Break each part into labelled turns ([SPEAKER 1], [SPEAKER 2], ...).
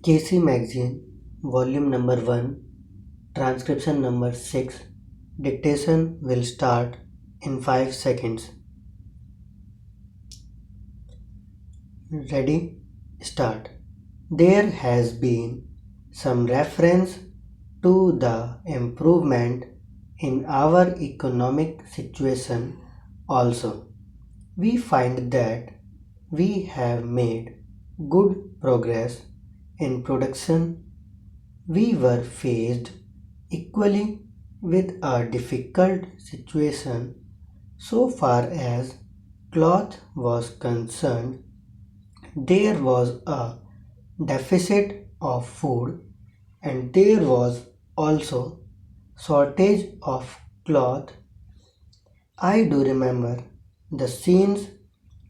[SPEAKER 1] KC Magazine, Volume number 1, Transcription number 6. Dictation will start in 5 seconds. Ready? Start. There has been some reference to the improvement in our economic situation also. We find that we have made good progress in production. We were faced equally with a difficult situation so far as cloth was concerned. There was a deficit of food and there was also shortage of cloth. I do remember the scenes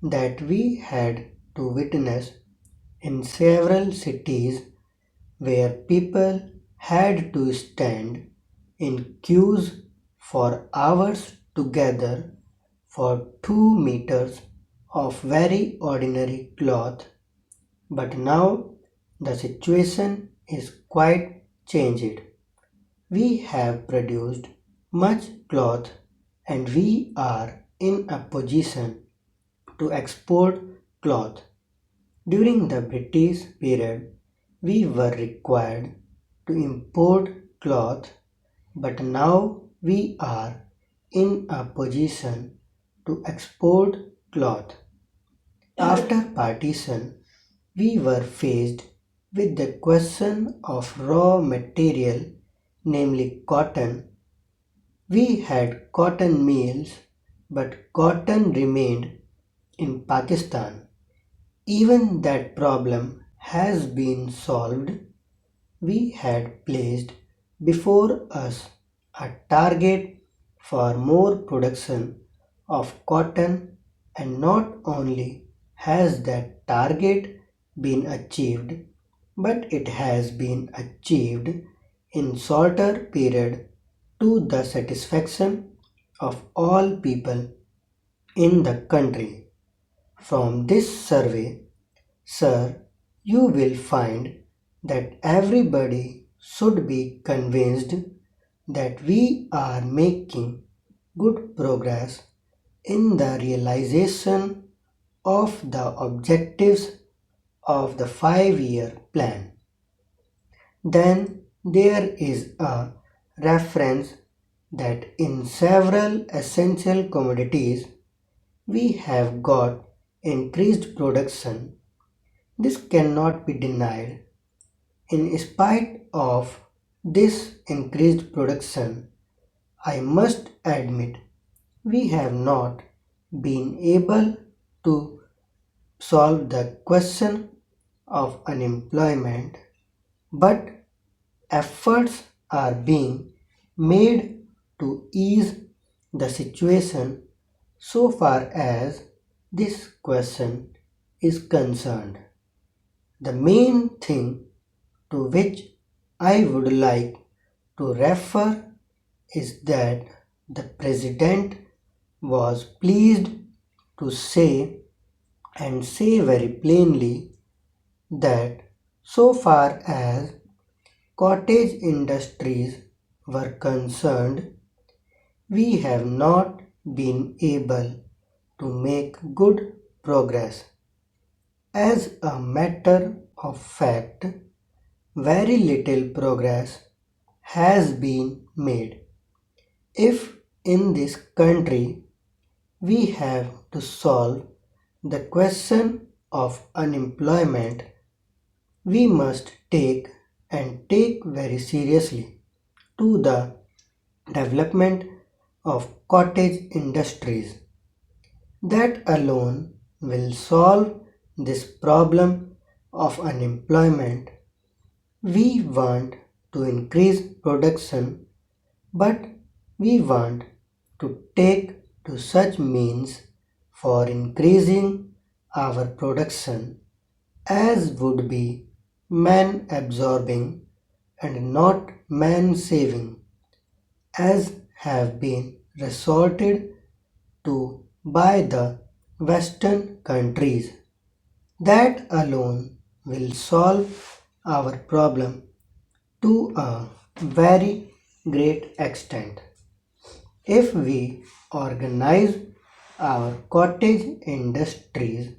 [SPEAKER 1] that we had to witness in several cities where people had to stand in queues for hours together for 2 meters of very ordinary cloth. But now the situation is quite changed. We have produced much cloth and we are in a position to export cloth. During the British period, we were required to import cloth, but now we are in a position to export cloth. After partition, we were faced with the question of raw material, namely cotton. We had cotton mills, but cotton remained in Pakistan. Even that problem has been solved. We had placed before us a target for more production of cotton, and not only has that target been achieved, but it has been achieved in shorter period to the satisfaction of all people in the country. From this survey, sir, you will find that everybody should be convinced that we are making good progress in the realization of the objectives of the 5-year plan. Then there is a reference that in several essential commodities we have got increased production. This cannot be denied. In spite of this increased production, I must admit we have not been able to solve the question of unemployment, but efforts are being made to ease the situation so far as this question is concerned. The main thing to which I would like to refer is that the President was pleased to say and say very plainly that so far as cottage industries were concerned, we have not been able to make good progress. As a matter of fact, very little progress has been made. If in this country we have to solve the question of unemployment, we must take very seriously to the development of cottage industries. That alone will solve this problem of unemployment. We want to increase production, but we want to take to such means for increasing our production as would be man absorbing and not man saving, as have been resorted to by the Western countries. That alone will solve our problem to a very great extent. If we organize our cottage industries,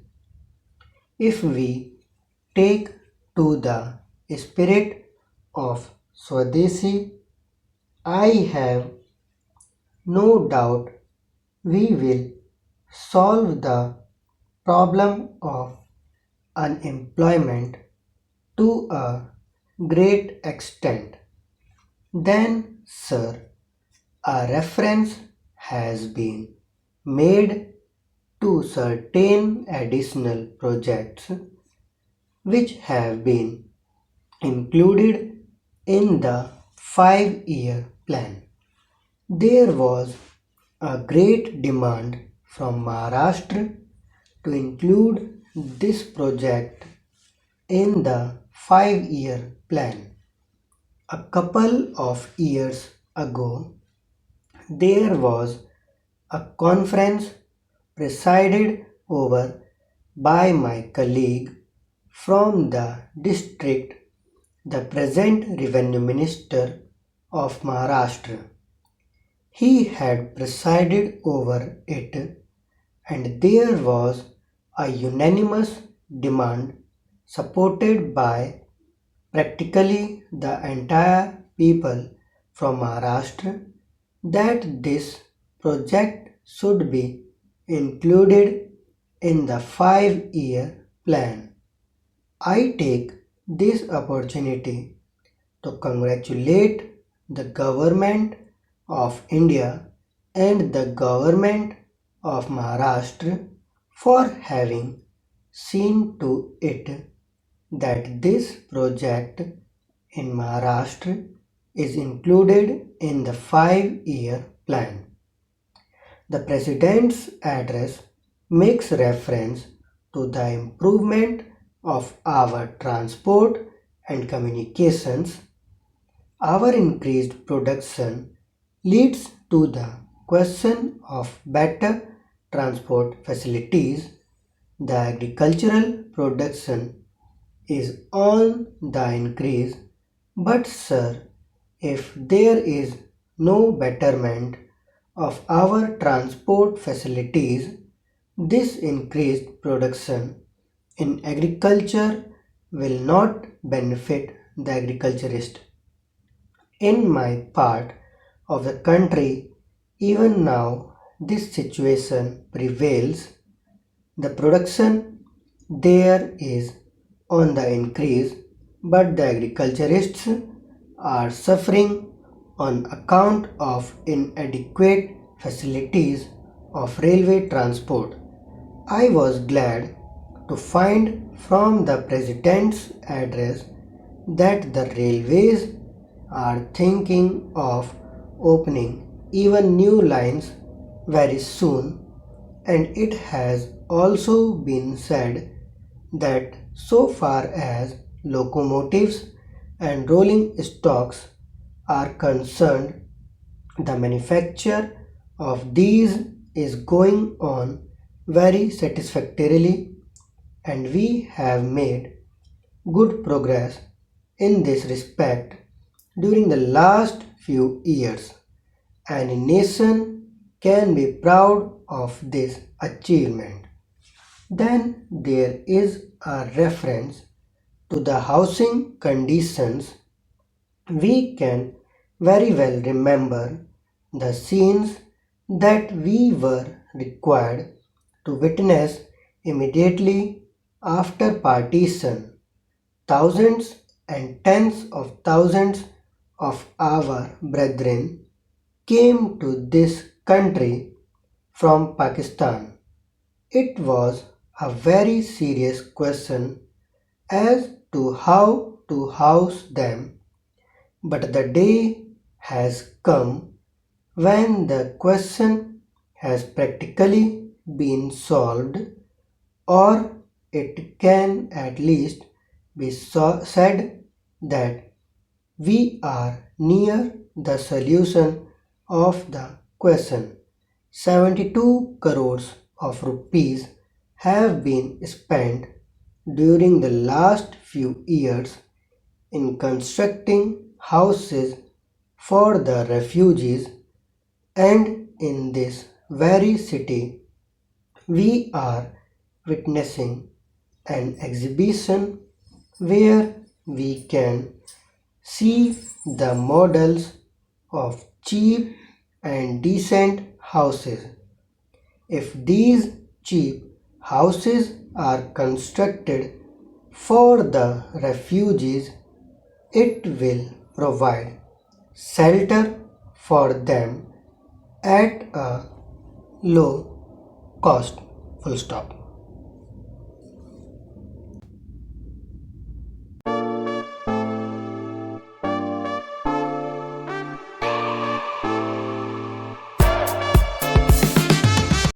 [SPEAKER 1] if we take to the spirit of Swadeshi, I have no doubt we will solve the problem of unemployment to a great extent. Then, sir, a reference has been made to certain additional projects which have been included in the 5-year plan. There was a great demand from Maharashtra to include this project in the 5-year plan. A couple of years ago, there was a conference presided over by my colleague from the district, the present Revenue Minister of Maharashtra. He had presided over it, and there was a unanimous demand supported by practically the entire people from Maharashtra that this project should be included in the 5-year plan. I take this opportunity to congratulate the government of India and the government of Maharashtra for having seen to it that this project in Maharashtra is included in the 5-year plan. The President's address makes reference to the improvement of our transport and communications. Our increased production leads to the question of better transport facilities. The agricultural production is on the increase, but sir, if there is no betterment of our transport facilities, this increased production in agriculture will not benefit the agriculturist. In my part of the country, even now this situation prevails. The production there is on the increase, but the agriculturists are suffering on account of inadequate facilities of railway transport. I was glad to find from the President's address that the railways are thinking of opening even new lines very soon, and it has also been said that so far as locomotives and rolling stocks are concerned, the manufacture of these is going on very satisfactorily, and we have made good progress in this respect during the last few years. Any nation can be proud of this achievement. Then there is a reference to the housing conditions. We can very well remember the scenes that we were required to witness immediately after partition. Thousands and tens of thousands of our brethren came to this country from Pakistan. It was a very serious question as to how to house them, but the day has come when the question has practically been solved, or it can at least be said that we are near the solution of the question. 72 crores of rupees have been spent during the last few years in constructing houses for the refugees, and in this very city we are witnessing an exhibition where we can see the models of cheap and decent houses. If these cheap houses are constructed for the refugees, it will provide shelter for them at a low cost. Full stop.